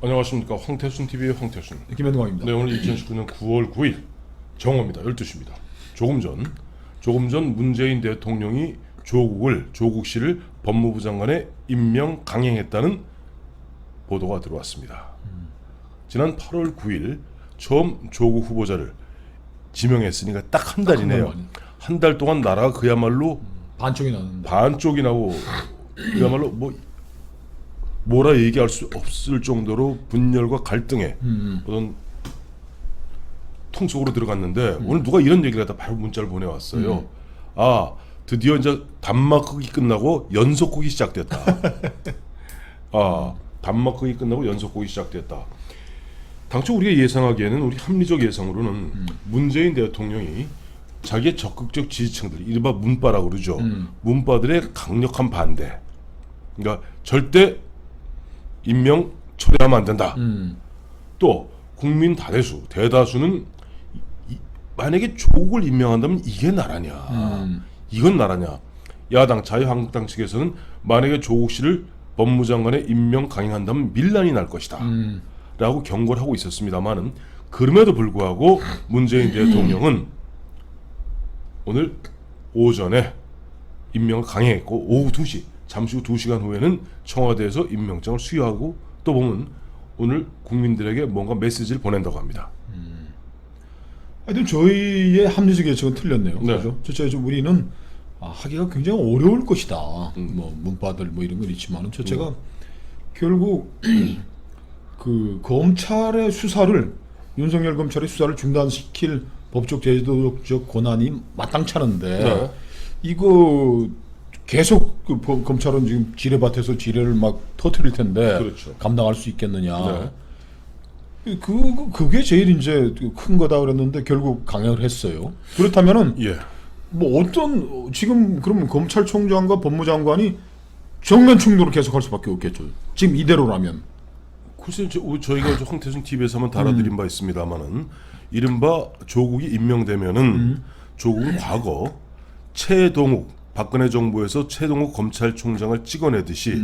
안녕하십니까. 황태순TV의 황태순. 김현광입니다. 네, 오늘 2019년 9월 9일 정오입니다. 12시입니다. 조금 전 문재인 대통령이 조국 씨를 법무부 장관에 임명 강행했다는 보도가 들어왔습니다. 지난 8월 9일 처음 조국 후보자를 지명했으니까 딱 한 달이네요. 한 달 동안 나라가 그야말로 반쪽이 나고 그야말로 뭐라 얘기할 수 없을 정도로 분열과 갈등에 어떤 통 속으로 들어갔는데 오늘 누가 이런 얘기를 갖다 바로 문자를 보내왔어요. 아, 드디어 이제 단막극이 끝나고 연속극이 시작됐다. 아, 단막극이 끝나고 연속극이 시작됐다. 당초 우리가 예상하기에는, 우리 합리적 예상으로는 문재인 대통령이 자기의 적극적 지지층들, 이른바 문바라고 그러죠. 문바들의 강력한 반대, 그러니까 절대 임명 철회하면 안 된다. 또 국민 대다수는 만약에 조국을 임명한다면 이게 나라냐, 이건 나라냐. 야당 자유한국당 측에서는 만약에 조국 씨를 법무장관에 임명 강행한다면 밀란이 날 것이다 라고 경고를 하고 있었습니다만은, 그럼에도 불구하고 문재인 대통령은 오늘 오전에 임명을 강행했고, 오후 2시, 잠시 후 2시간 후에는 청와대에서 임명장을 수여하고, 또 보면 오늘 국민들에게 뭔가 메시지를 보낸다고 합니다. 하여튼 저희의 합리적 예측은 틀렸네요. 네. 그렇죠? 첫째, 우리는 하기가 굉장히 어려울 것이다. 뭐 문바들 뭐 이런 건 있지만은, 첫째가 결국 그 검찰의 수사를, 윤석열 검찰의 수사를 중단시킬 법적 제도적 권한이 마땅찮은데, 네. 이거 계속 그 검찰은 지금 지뢰밭에서 지뢰를 막 터뜨릴 텐데, 그렇죠. 감당할 수 있겠느냐. 네. 그게 제일 이제 큰 거다 그랬는데 결국 강행을 했어요. 그렇다면은 예. 뭐 어떤, 지금 그러면 검찰총장과 법무장관이 정면 충돌을 계속할 수밖에 없겠죠. 지금 이대로라면. 글쎄, 저희가 황태순 TV에서 한번 달아드린 바 있습니다만은, 이른바 조국이 임명되면은 조국은 과거 박근혜 정부에서 최동욱 검찰총장을 찍어내듯이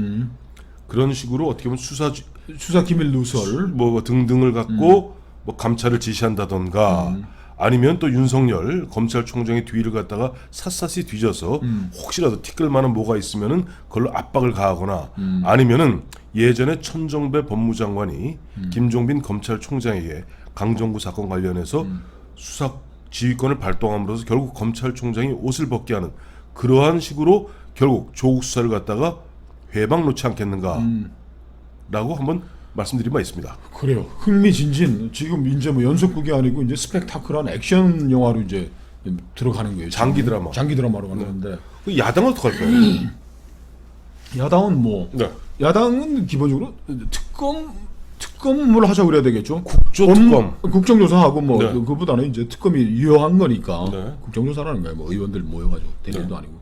그런 식으로 어떻게 보면 수사 기밀 누설 뭐 등등을 갖고 뭐 감찰을 지시한다던가, 아니면 또 윤석열 검찰총장의 뒤를 갖다가 샅샅이 뒤져서 혹시라도 티끌만한 뭐가 있으면은 그걸로 압박을 가하거나, 아니면은 예전에 천정배 법무장관이 김종빈 검찰총장에게 강정구 사건 관련해서 수사 지휘권을 발동함으로써 결국 검찰총장이 옷을 벗게 하는, 그러한 식으로 결국 조국 수사를 갖다가 회방 놓지 않겠는가 라고 한번 말씀드린 바 있습니다. 그래요. 흥미진진. 지금 이제 뭐 연속극이 아니고 이제 스펙타클한 액션 영화로 이제 들어가는 거예요. 장기 지금. 드라마. 장기 드라마로 가는데, 야당은 어떡할까요? 야당은 뭐, 네. 야당은 기본적으로 특검을 하자고 그래야 되겠죠. 국조특검. 국정조사하고 뭐 네. 그보다는 이제 특검이 유효한 거니까. 네. 국정조사라는 거예요. 뭐 의원들 모여가지고 대리도 아니고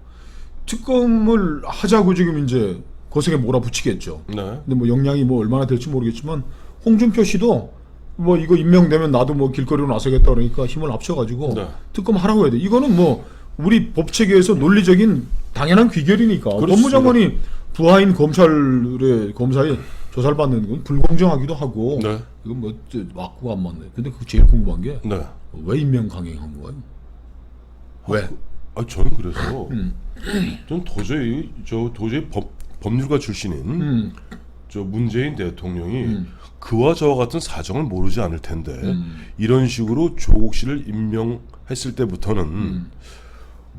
특검을 하자고 지금 이제 거세게 몰아붙이겠죠. 네. 근데 뭐 역량이 뭐 얼마나 될지 모르겠지만, 홍준표 씨도 뭐 이거 임명되면 나도 뭐 길거리로 나서겠다 그러니까 힘을 합쳐가지고 네. 특검 하라고 해야 돼. 이거는 뭐 우리 법 체계에서 논리적인 당연한 귀결이니까. 그렇습니다. 법무장관이 부하인 검사의 조사를 받는 건 불공정하기도 하고. 네. 이건 뭐 맞고 안 맞네. 근데 그 제일 궁금한 게 왜 네. 임명 강행한 거예요? 왜? 저는 그래서 전 도저히 법률가 출신인 저 문재인 대통령이 그와 저와 같은 사정을 모르지 않을 텐데, 이런 식으로 조국 씨를 임명했을 때부터는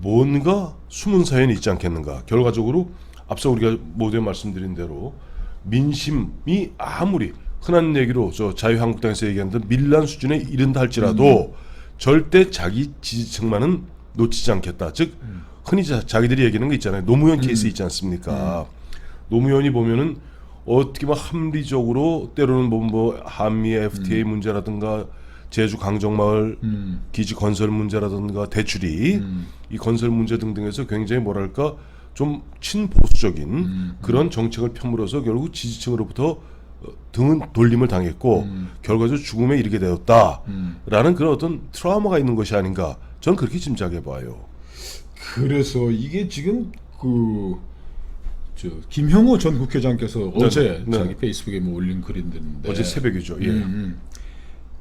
뭔가 숨은 사연이 있지 않겠는가. 결과적으로 앞서 우리가 모두에 말씀드린 대로 민심이 아무리 흔한 얘기로 저 자유한국당에서 얘기하는 밀란 수준에 이른다 할지라도 절대 자기 지지층만은 놓치지 않겠다. 즉 흔히 자기들이 얘기하는 거 있잖아요. 노무현 케이스 있지 않습니까? 노무현이 보면은 어떻게 뭐 합리적으로 때로는 뭐 한미 FTA 문제라든가 제주 강정마을 기지 건설 문제라든가 대출이 이 건설 문제 등등에서 굉장히 뭐랄까 좀 친보수적인 그런 정책을 펴물어서 결국 지지층으로부터 등은 돌림을 당했고 결과적으로 죽음에 이르게 되었다라는 그런 어떤 트라우마가 있는 것이 아닌가, 저는 그렇게 짐작해 봐요. 그래서 이게 지금 그 저 김형호 전 국회의장께서 어제 네. 자기 페이스북에 뭐 올린 글인데 어제 새벽이죠. 예.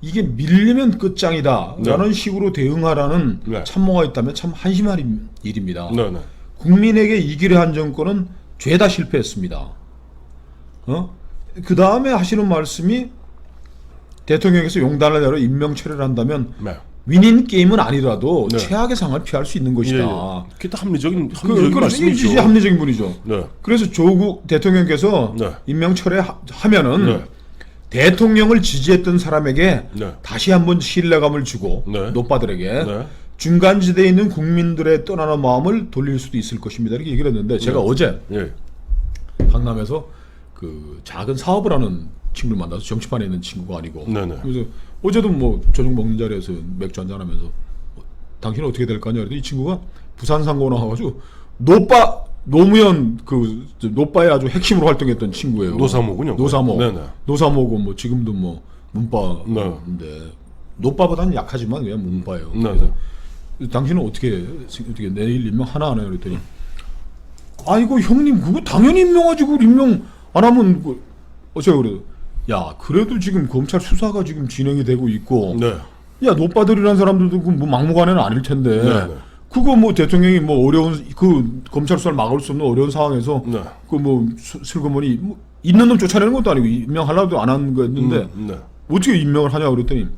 이게 밀리면 끝장이다라는 식으로 대응하라는 네. 참모가 있다면 참 한심한 일입니다. 네, 네. 국민에게 이기려 한 정권은 죄다 실패했습니다. 그 다음에 하시는 말씀이 대통령께서 용단을 내려 임명철회를 한다면 네. 윈인 게임은 아니라도 네. 최악의 상을 피할 수 있는 것이다. 예, 예. 그게 다 합리적인 그렇죠. 말씀이죠. 이게 합리적인 분이죠. 네. 그래서 조국 대통령께서 네. 임명철회하면은 네. 대통령을 지지했던 사람에게 네. 다시 한번 신뢰감을 주고 네. 노빠들에게 네. 중간지대에 있는 국민들의 떠나는 마음을 돌릴 수도 있을 것입니다. 이렇게 얘기를 했는데 제가 네. 어제 예. 강남에서 그 작은 사업을 하는 친구를 만나서 정치판에 있는 친구가 아니고 네네. 그래서 어제도 뭐 저녁 먹는 자리에서 맥주 한잔 하면서 당신은 어떻게 될 거냐 그랬더니 이 친구가 부산 상고 나와가지고 노무현 그 노빠의 아주 핵심으로 활동했던 친구예요. 노사모군요. 노사모. 네네. 노사모고 뭐 지금도 뭐 문빠인데 네. 노빠보다는 약하지만 그냥 문빠예요. 네. 그래서 당신은 어떻게 내일 임명 하나 안 해요? 그랬더니 아이고 형님 그거 당연히 임명하지 그걸 임명 안 하면 제가 그래요. 야 그래도 지금 검찰 수사가 지금 진행이 되고 있고 네. 야 노빠들이라는 사람들도 그 뭐 막무가내는 아닐 텐데 네, 네. 그거 뭐 대통령이 뭐 어려운 그 검찰 수사를 막을 수 없는 어려운 상황에서 네. 그 뭐 슬그머니 뭐 있는 놈 쫓아내는 것도 아니고 임명하려도 안 한 거였는데 네. 어떻게 임명을 하냐 그랬더니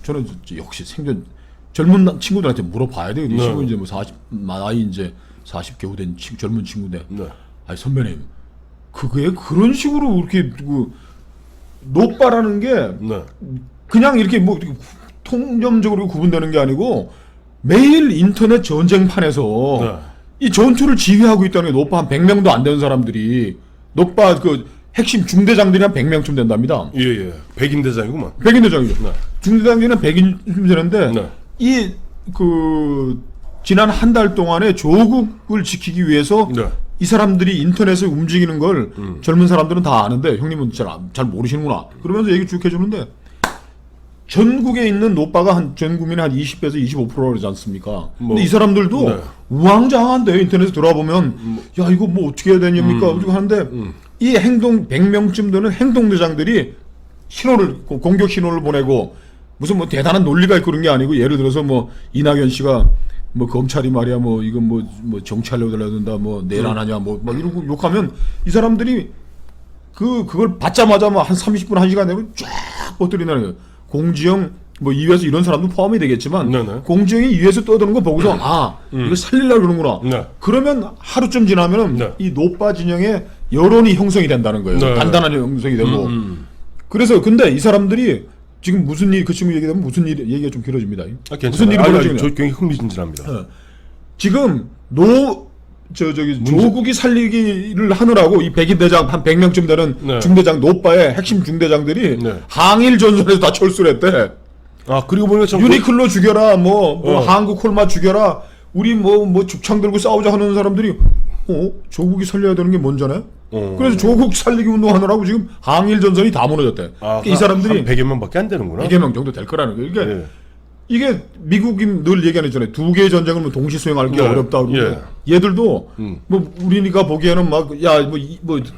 저는 역시 생전 젊은 친구들한테 물어봐야 돼요. 이 네. 친구 이제 뭐 40 나이 이제 40 겨우 된 젊은 친구인데 네. 아니 선배님 그게 그런 식으로 이렇게 그 노빠라는 게 네. 그냥 이렇게 뭐 통념적으로 구분되는 게 아니고 매일 인터넷 전쟁판에서 네. 이 전투를 지휘하고 있다는 게 노빠 한 100명도 안 되는 사람들이 노빠 그 핵심 중대장들이 한 100명쯤 된답니다. 예, 예. 백인대장이구만. 백인대장이죠. 네. 중대장들은 100인쯤 되는데 네. 이 그 지난 한 달 동안에 조국을 지키기 위해서 네. 이 사람들이 인터넷을 움직이는 걸 젊은 사람들은 다 아는데 형님은 잘 모르시는구나. 그러면서 얘기 쭉 해주는데 전국에 있는 노빠가 전 국민의 한 20에서 25%라지 않습니까? 근데 이 사람들도 네. 우왕좌왕한데요. 인터넷에 들어보면 야 이거 뭐 어떻게 해야 되냐니까 그리고 하는데 이 행동 100명쯤 되는 행동대장들이 공격 신호를 보내고 무슨 뭐 대단한 논리가 있고 그런 게 아니고 예를 들어서 뭐 이낙연 씨가 뭐 검찰이 말이야 뭐 이건 뭐 정치하려고 달라든다 뭐 내일 안 하냐 뭐 이러고 욕하면 이 사람들이 그걸 받자마자 뭐 한 30분 1시간 되고 쫙 뻗들이는 거예요. 공지영 뭐 이회에서 이런 사람도 포함이 되겠지만 네네. 공지영이 이회에서 떠드는 거 보고서 이거 살리려고 그러는구나. 네. 그러면 하루쯤 지나면은 네. 이 노빠 진영의 여론이 형성이 된다는 거예요. 네. 단단한 형성이 되고. 그래서 근데 이 사람들이 지금 무슨 일 그 친구 얘기하면 무슨 일 얘기가 좀 길어집니다. 괜찮아요. 무슨 일이 벌어지냐? 저 굉장히 흥미진진합니다. 지금 조국이 살리기를 하느라고 이 백인 대장 한 100명쯤 되는 네. 중대장 노빠의 핵심 중대장들이 네. 항일 전선에서 다 철수를 했대. 아 그리고 보니까 참 유니클로 죽여라, 한국 콜마 죽여라, 우리 뭐 죽창 들고 싸우자 하는 사람들이 조국이 살려야 되는 게 먼저네. 그래서 조국 살리기 운동하느라고 지금 항일 전선이 다 무너졌대. 아, 이 사람들이 100여 명밖에 안 되는구나. 100여 명 정도 될 거라는 거예요. 그러니까 예. 이게 미국이 늘 얘기하잖아요. 두 개의 전쟁을 뭐 동시 수행하기 네. 어렵다 그러는데 얘들도 뭐 우리가 보기에는 막 야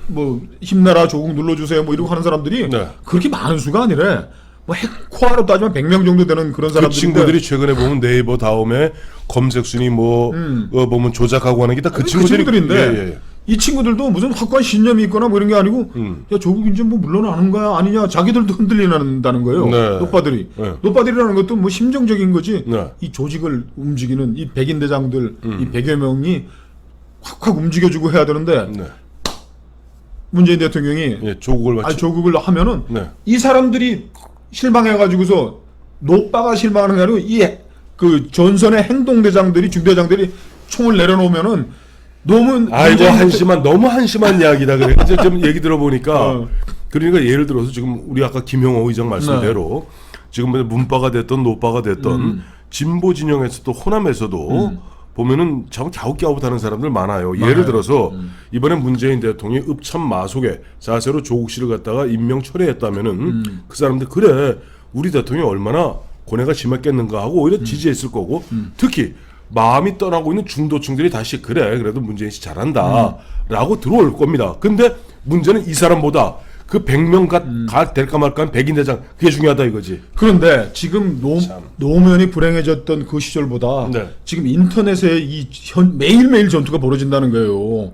뭐 힘내라 조국 눌러주세요 뭐 이러고 하는 사람들이 네. 그렇게 많은 수가 아니래. 뭐 코아로 따지면 100명 정도 되는 그런 그 사람들인데 친구들이 최근에 보면 네이버 다음에 검색 순위 보면 조작하고 하는 게 다 그 친구들인데 예. 이 친구들도 무슨 확고한 신념이 있거나 뭐 이런 게 아니고 야 조국 이제 뭐 물러나는 거야 아니냐 자기들도 흔들리는다는 거예요. 네. 노빠들이 네. 노빠들이라는 것도 뭐 심정적인 거지. 네. 이 조직을 움직이는 이 백인 대장들 이 100여 명이 확확 움직여주고 해야 되는데 네. 문재인 대통령이 예, 조국을 마치 조국을 하면은 네. 이 사람들이 실망해가지고서 노빠가 실망하는 게 아니고 이 그 전선의 행동대장들이 중대장들이 총을 내려놓으면은 너무 너무 한심한 이야기다 그래. 이제 좀 얘기 들어보니까 그러니까 예를 들어서 지금 우리 아까 김형호 의장 말씀대로 지금 문빠가 됐던 노빠가 됐던 진보 진영에서도 호남에서도 보면은 참 갸웃갸웃하는 사람들 많아요. 예를 들어서 이번에 문재인 대통령이 읍참마속에 자세로 조국 씨를 갖다가 임명 철회했다면은 그 사람들 그래 우리 대통령이 얼마나 고뇌가 심했겠는가 하고 오히려 지지했을 거고 특히 마음이 떠나고 있는 중도층들이 다시 그래 그래도 문재인 씨 잘한다 라고 들어올 겁니다. 근데 문제는 이 사람보다 그 100명 될까 말까 한 백인대장 그게 중요하다 이거지. 그런데 지금 노무현이 불행해졌던 그 시절보다 네. 지금 인터넷에 매일매일 전투가 벌어진다는 거예요.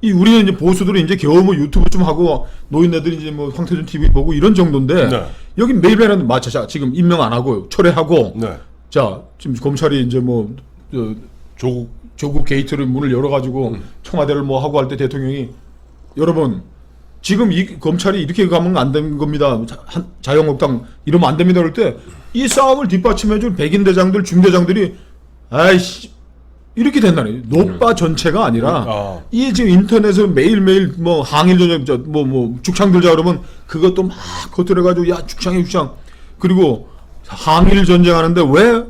우리는 이제 보수들이 이제 겨우 뭐 유튜브 좀 하고 노인네들이 이제 뭐 황태준 TV 보고 이런 정도인데 네. 여기 매일매일 자 지금 임명 안 하고 철회하고 네. 자 지금 검찰이 이제 뭐 조국 게이트를 문을 열어가지고 청와대를 뭐 하고 할 때 대통령이 여러분 지금 이 검찰이 이렇게 가면 안 되는 겁니다. 자유한국당 이러면 안 됩니다. 그럴 때 이 싸움을 뒷받침해줄 백인대장들 중대장들이 아이씨 이렇게 된다니. 노빠 전체가 아니라 이 지금 인터넷에 매일매일 뭐 항일 전쟁 뭐 죽창 들자 그러면 그것도 막 겉들여가지고 야 죽창이 죽창 그리고 항일 전쟁하는데 왜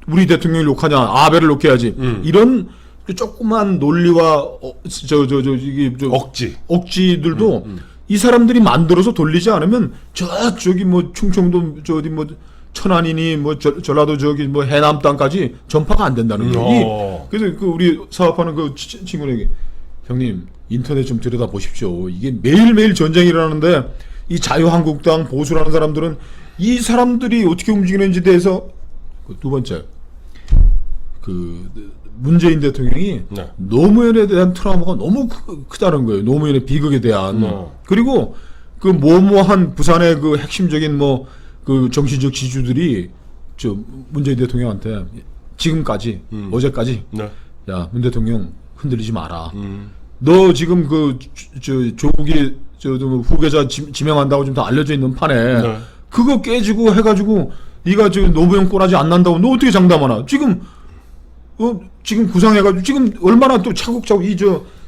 우리 대통령을 욕하냐 아베를 욕해야지 이런 조그만 논리와 억지들도 이 사람들이 만들어서 돌리지 않으면 저기 뭐 충청도 저기 뭐 천안이니 뭐 전라도 저기 뭐 해남 땅까지 전파가 안 된다는 거예요. 그래서 그 우리 사업하는 그 친구에게 형님 인터넷 좀 들여다 보십시오. 이게 매일매일 전쟁이 일어나는데 이 자유한국당 보수라는 사람들은 이 사람들이 어떻게 움직이는지에 대해서 두 번째 그 문재인 대통령이 네. 노무현에 대한 트라우마가 너무 크다는 거예요. 노무현의 비극에 대한 그리고 그 모모한 부산의 그 핵심적인 뭐 그 정치적 지주들이 저 문재인 대통령한테 지금까지 어제까지 네. 야 문 대통령 흔들리지 마라. 너 지금 그 조국이 후계자 지명한다고 지금 다 알려져 있는 판에 네. 그거 깨지고 해가지고 네가 지금 노무현 꼬라지 안 난다고 너 어떻게 장담하나? 지금 지금 구상해가지고 지금 얼마나 또 차곡차곡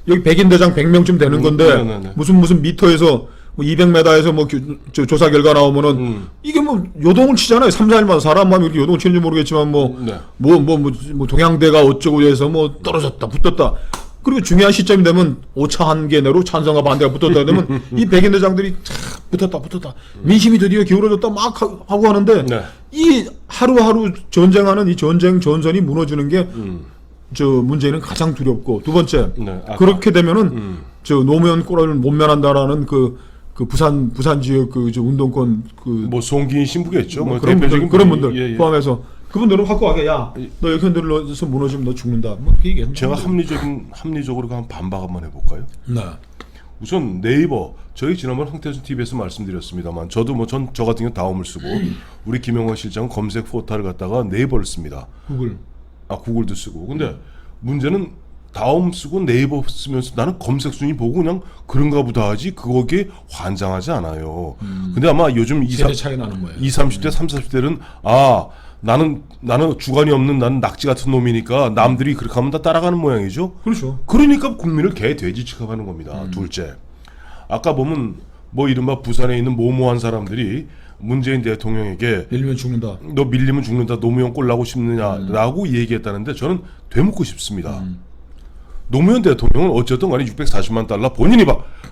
여기 백인대장 100명쯤 되는 건데 무슨 미터에서 뭐 200m에서 뭐 조사 결과 나오면은 이게 뭐 요동을 치잖아요. 3, 4일마다 사람 마음이 이렇게 요동을 치는지 모르겠지만 뭐 동양대가 어쩌고 해서 뭐 떨어졌다 붙었다. 그리고 중요한 시점이 되면 오차 한 개 내로 찬성과 반대가 붙었다 되면 이 백인대장들이 붙었다 민심이 드디어 기울어졌다 막 하고 하는데 이 하루하루 전쟁하는 이 전쟁 전선이 무너지는 게 문재인은 가장 두렵고 두 번째 그렇게 되면은 노무현 꼬라를 못 면한다라는 그 부산 지역 운동권 뭐 송기인 신부겠죠. 뭐 그런 분들 예. 포함해서 그분들은 확고 하게 야 너 여기 흔들려서 무너지면 너 죽는다. 뭐 그 얘기. 제가 합리적으로 한번 반박 한번 해볼까요? 네. 우선 네이버 저희 지난번 황태준 TV에서 말씀드렸습니다만 저도 뭐 저 같은 경우 다음을 쓰고 우리 김영환 실장은 검색 포탈을 갖다가 네이버를 씁니다. 구글도 쓰고. 근데 문제는 다음 쓰고 네이버 쓰면서 나는 검색 순위 보고 그냥 그런가 보다 하지 거기에 환장하지 않아요. 근데 아마 요즘 20, 30대, 30, 40대는 나는 주관이 없는 나는 낙지 같은 놈이니까 남들이 그렇게 하면 다 따라가는 모양이죠. 그렇죠. 그러니까 국민을 개 돼지 취급하는 겁니다. 둘째, 아까 보면 뭐 이른바 부산에 있는 모모한 사람들이 문재인 대통령에게 밀리면 죽는다. 너 밀리면 죽는다. 노무현 꼴 나고 싶느냐라고 얘기했다는데 저는 되묻고 싶습니다. 노무현 대통령은 어쨌든 간에 640만 달러 본인이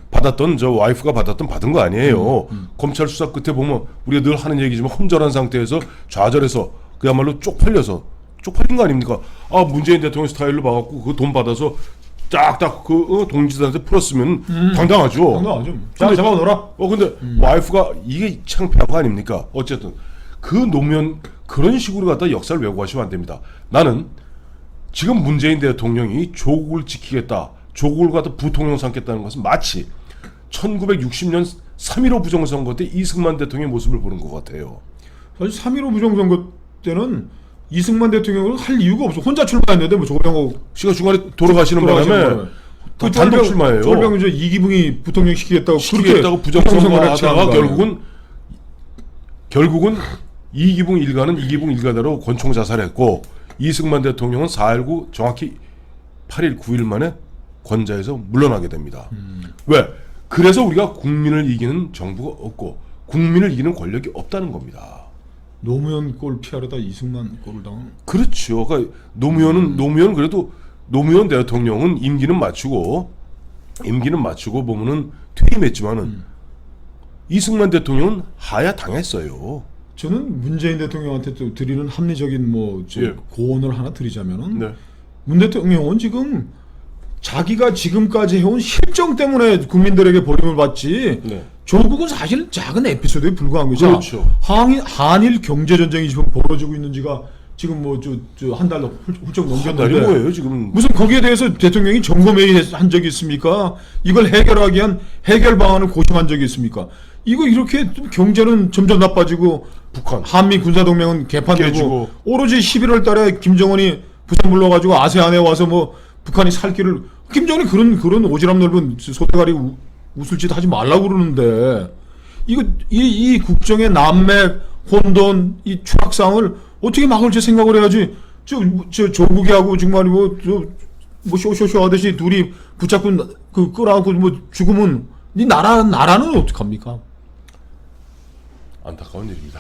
받았던 저 와이프가 받은 거 아니에요. 검찰 수사 끝에 보면 우리가 늘 하는 얘기지만 혼절한 상태에서 좌절해서 그야말로 쪽팔린 거 아닙니까? 문재인 대통령 스타일로 봐갖고 그 돈 받아서 딱딱 동지들한테 풀었으면 당당하죠. 당당하죠. 잡아놓으라. 근데 와이프가 이게 창피한 거 아닙니까? 어쨌든 그 노무현 그런 식으로 갖다 역사를 왜곡하시면 안 됩니다. 나는 지금 문재인 대통령이 조국을 지키겠다, 조국을 갖다 부통령 삼겠다는 것은 마치 1960년 3.15 부정선거 때 이승만 대통령의 모습을 보는 것 같아요. 사실 3.15 부정선거 때는 이승만 대통령을 할 이유가 없어. 혼자 출마했는데 뭐 조병옥 씨가 중간에 돌아가시는 바람에 그 단독 출마예요. 조병 이제 이기붕이 부통령 시키겠다고 부정선거를 하다가 결국은 이기붕 일가대로 권총 자살했고 이승만 대통령은 4.19 정확히 8일 9일 만에 권좌에서 물러나게 됩니다. 왜? 그래서 우리가 국민을 이기는 정부가 없고 국민을 이기는 권력이 없다는 겁니다. 노무현 꼴 피하려다 이승만 꼴을 당한. 그렇죠. 그러니까 노무현은 그래도 노무현 대통령은 임기는 맞추고 보면은 퇴임했지만은 이승만 대통령은 하야 당했어요. 저는 문재인 대통령한테 또 드리는 합리적인 예. 고언을 하나 드리자면은 네. 문 대통령은 지금 자기가 지금까지 해온 실정 때문에 국민들에게 버림을 받지 네. 조국은 사실 작은 에피소드에 불과한 거죠. 그렇죠. 한일 경제 전쟁이 지금 벌어지고 있는 지가 지금 한 달 훌쩍 한 달이 넘겼는데 뭐예요 지금? 무슨 거기에 대해서 대통령이 점검회의 한 적이 있습니까? 이걸 해결하기 위한 해결 방안을 고심한 적이 있습니까? 이거 이렇게 경제는 점점 나빠지고 북한. 한미 군사동맹은 개판되고 깨지고. 오로지 11월 달에 김정은이 부산 불러가지고 아세안에 와서 북한이 살 길을 김정은이 그런 오지랖 넓은 소대가리 웃을 짓 하지 말라고 그러는데 이거 이 국정의 난맥 혼돈 이 추락상을 어떻게 막을 지 생각을 해야지. 저 조국이하고 정말 쇼쇼쇼 하듯이 둘이 붙잡고 끌어안고 죽으면 이 나라는 어떡합니까? 안타까운 일입니다.